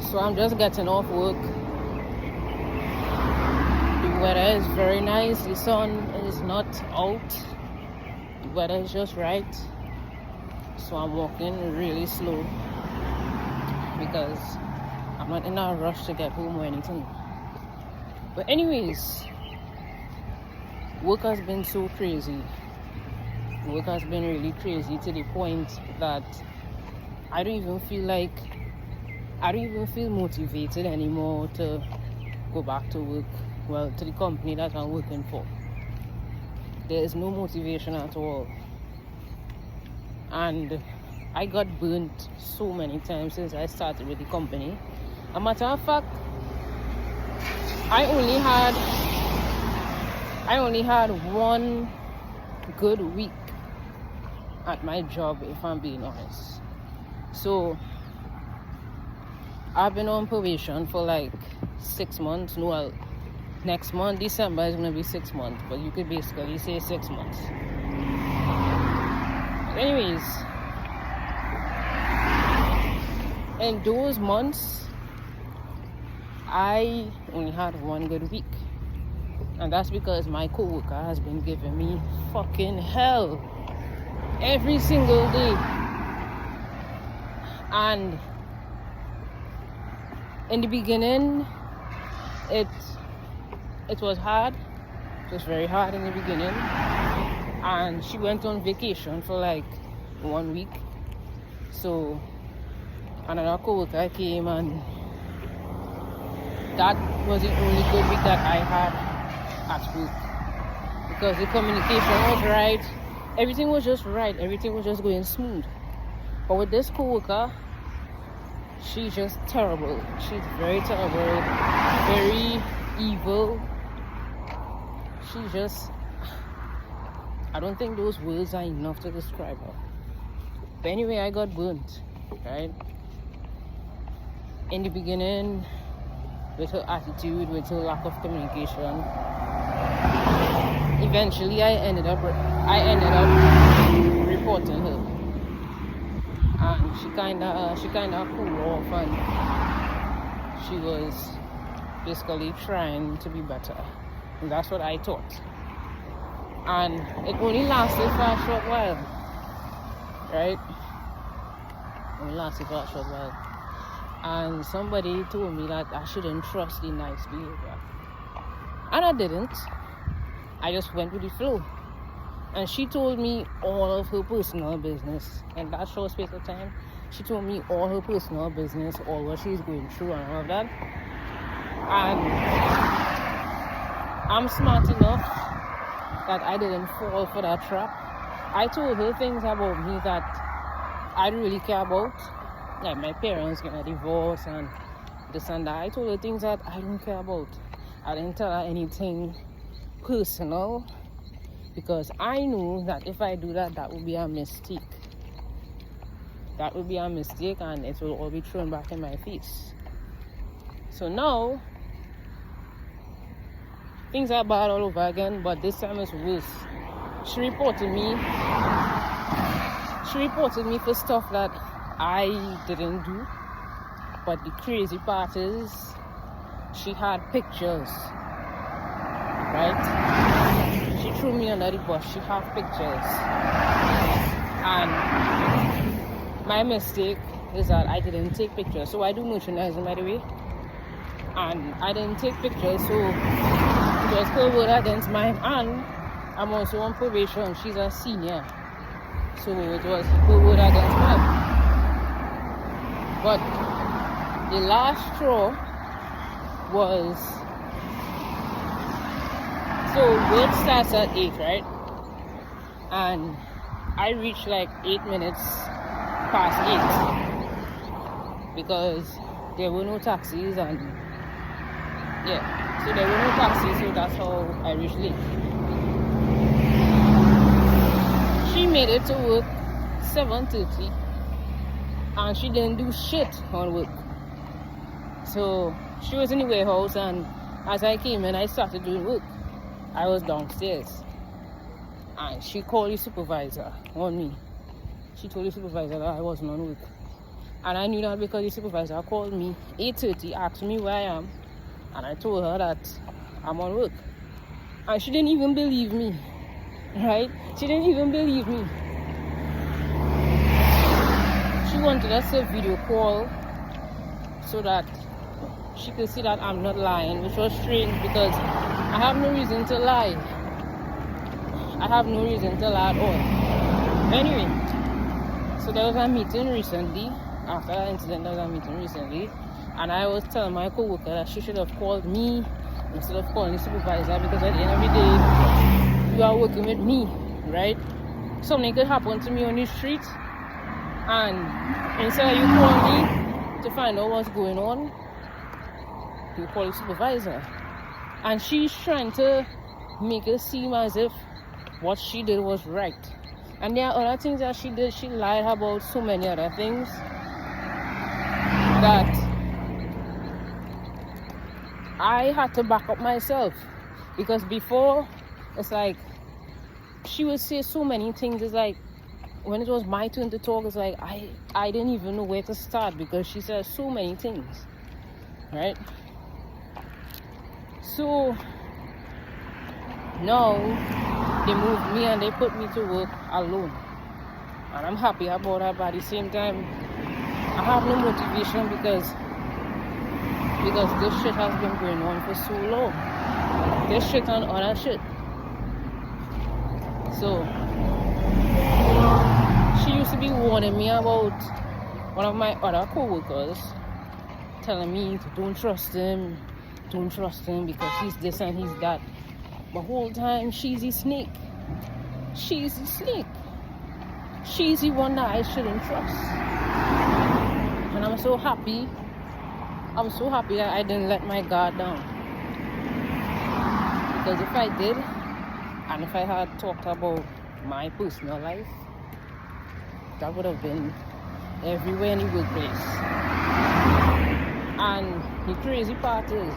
So I'm just getting off work. The weather is very nice. The sun is not out. The weather is just right. So I'm walking really slow because I'm not in a rush to get home or anything. But anyways, work has been so crazy. Work has been really crazy to the point that I don't even feel motivated anymore to go back to work. Well, to the company that I'm working for. There is no motivation at all. And I got burnt so many times since I started with the company. As a matter of fact, I only had one good week at my job, if I'm being honest. So I've been on probation for like 6 months. Well, next month, December, is going to be 6 months, but you could basically say 6 months. Anyways, in those months, I only had one good week. And that's because my coworker has been giving me fucking hell every single day. And in the beginning, it was hard. It was very hard in the beginning. And she went on vacation for like 1 week. So another coworker came, and that was the only good week that I had at work. Because the communication was right. Everything was just right. Everything was just going smooth. But with this coworker, she's just terrible. She's very terrible. Very evil. She just, I don't think those words are enough to describe her. But anyway, I got burnt, right? In the beginning, with her attitude, with her lack of communication, eventually I ended up reporting her. And she kinda cooled off, and she was basically trying to be better. And that's what I thought. And it only lasted for a short while, right? Only lasted for a short while. And somebody told me that I shouldn't trust the nice behavior. And I didn't. I just went with the flow. And she told me all of her personal business. In that short space of time, she told me all her personal business, all what she's going through and all of that. And I'm smart enough that I didn't fall for that trap. I told her things about me that I don't really care about. Like my parents getting a divorce and this and that. I told her things that I don't care about. I didn't tell her anything personal because I knew that if I do that, that would be a mistake. That would be a mistake, and it will all be thrown back in my face. So now, things are bad all over again, but this time it's worse. She reported me for stuff that I didn't do. But the crazy part is, she had pictures, right? She threw me under the bus. She had pictures. And my mistake is that I didn't take pictures. So I do merchandising, by the way. And I didn't take pictures, so it was her word against mine. And I'm also on probation. She's a senior. So it was her word against mine. But the last straw was, so work starts at 8, right? And I reached like 8 minutes past 8 because there were no taxis, and yeah, so there were no taxis, so that's how I reached late. She made it to work 7:30. And she didn't do shit on work. So she was in the warehouse, and as I came in, I started doing work. I was downstairs. And she called the supervisor on me. She told the supervisor that I wasn't on work. And I knew that because the supervisor called me 8:30, asked me where I am, and I told her that I'm on work. And she didn't even believe me, right? She didn't even believe me. She wanted us to video call so that she could see that I'm not lying, which was strange because I have no reason to lie. I have no reason to lie at all. Anyway, so there was a meeting recently. After that incident, there was a meeting recently. And I was telling my coworker that she should have called me instead of calling the supervisor, because at the end of the day, you are working with me, right? Something could happen to me on the street, and instead of you call me to find out what's going on, you call the supervisor. And she's trying to make it seem as if what she did was right. And there are other things that she did. She lied about so many other things that I had to back up myself. Because before, it's like she would say so many things. It's like when it was my turn to talk, it's like I didn't even know where to start because she said so many things, right? So now they moved me and they put me to work alone, and I'm happy about that. But at the same time, I have no motivation because this shit has been going on for so long. This shit and other shit. So she used to be warning me about one of my other co-workers, telling me to don't trust him because he's this and he's that. The whole time she's a snake. She's a snake. She's the one that I shouldn't trust. And I'm so happy that I didn't let my guard down. Because if I did, and if I had talked about my personal life, that would have been everywhere in the workplace. And the crazy part is,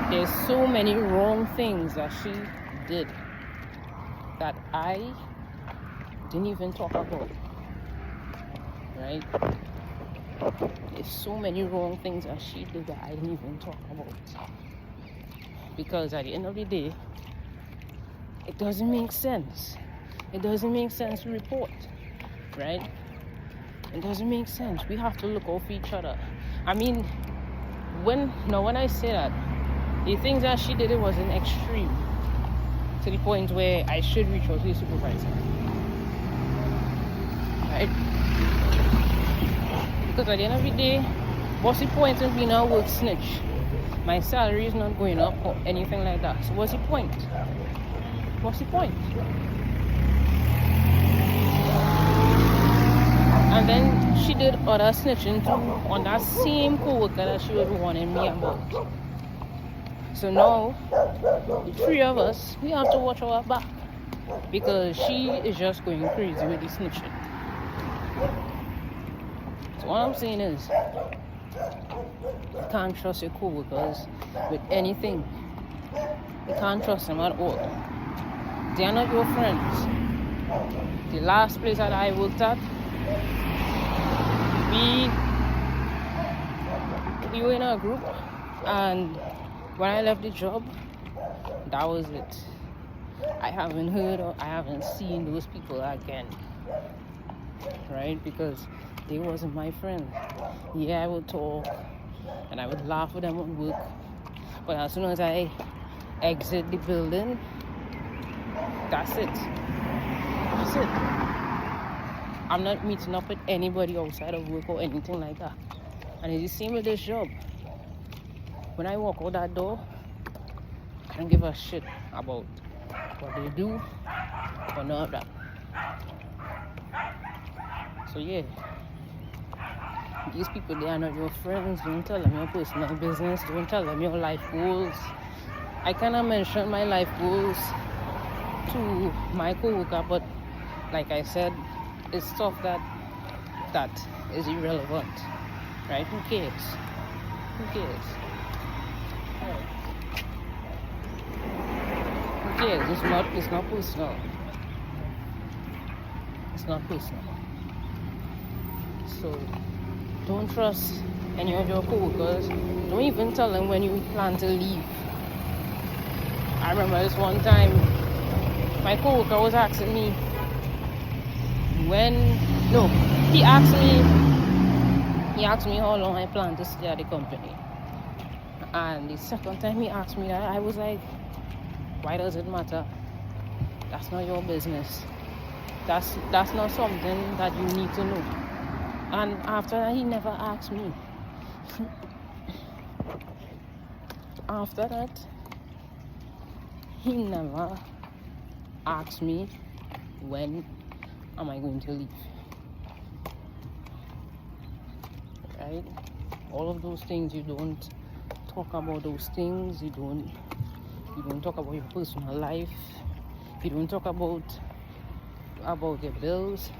there's so many wrong things that she did that I didn't even talk about, right? There's so many wrong things that she did that I didn't even talk about. Because at the end of the day, it doesn't make sense. It doesn't make sense to report, right? It doesn't make sense. We have to look out for each other. I mean, when I say that, the things that she did, it was an extreme to the point where I should reach out to the supervisor, right? Because at the end of the day, what's the point in being a work snitch? My salary is not going up or anything like that. So what's the point? What's the point? And then she did other snitching too on that same co-worker that she was warning me about. So now, the three of us, we have to watch our back because she is just going crazy with the snitching. So what I'm saying is, you can't trust your co-workers with anything. You can't trust them at all. They are not your friends. The last place that I worked at, we were in a group, and when I left the job, that was it. I haven't heard or I haven't seen those people again, right? Because they wasn't my friend. Yeah, I would talk and I would laugh with them at work, but as soon as I exit the building, that's it. That's it. I'm not meeting up with anybody outside of work or anything like that. And it's the same with this job. When I walk out that door, I don't give a shit about what they do or none of that. So yeah, these people, they are not your friends. Don't tell them your personal business. Don't tell them your life goals. I cannot mention my life goals to my co-worker, but like I said, it's stuff that is irrelevant, right? Who cares? Who cares? Who cares? It's not personal. It's not personal. So don't trust any of your coworkers. Don't even tell them when you plan to leave. I remember this one time, my coworker was asking me he asked me how long I plan to stay at the company. And the second time he asked me that, I was like, why does it matter? That's not your business. That's not something that you need to know. And after that, he never asked me. After that, he never asked me when am I going to leave. Right? All of those things, you don't talk about those things. You don't talk about your personal life. You don't talk about your bills.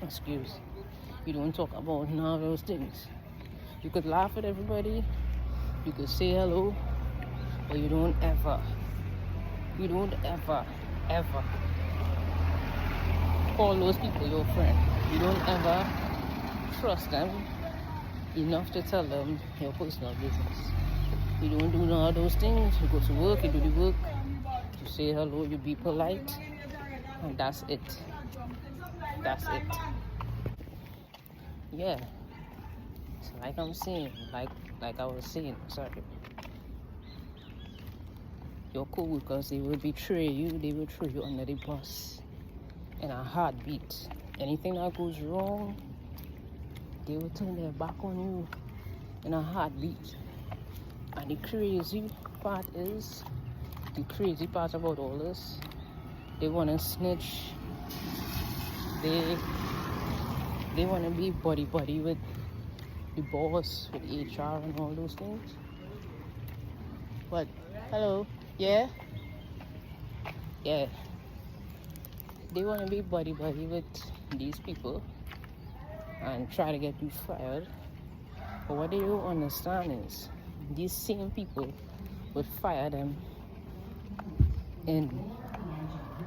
Excuse. You don't talk about none of those things. You could laugh at everybody. You could say hello, but you don't ever call those people your friend. You don't ever trust them enough to tell them your personal business. You don't do none of those things. You go to work, you do the work, you say hello, you be polite, and that's it. That's it. Yeah. So like I'm saying, like I was saying, sorry. Your co-workers, they will betray you, they will throw you under the bus in a heartbeat. Anything that goes wrong, they will turn their back on you in a heartbeat. And the crazy part about all this, they want to snitch. They want to be buddy with the boss, with HR and all those things. But hello, yeah. They want to be buddy with these people and try to get you fired. But what they don't understand is these same people would fire them, and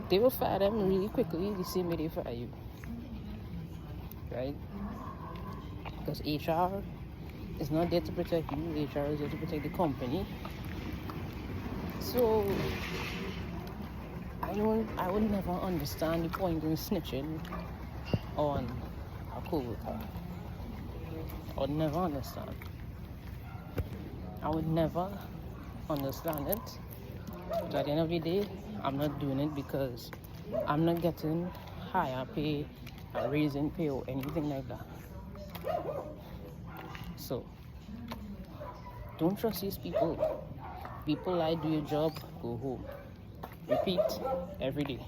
they will fire them really quickly the same way they fire you, right? Because HR is not there to protect you. HR is there to protect the company. So I would never understand the point in snitching on a coworker. I would never understand. I would never understand it. But at the end of the day, I'm not doing it because I'm not getting higher pay, a raise in pay, or anything like that. So don't trust these people. People lie, do your job, go home. Repeat every day.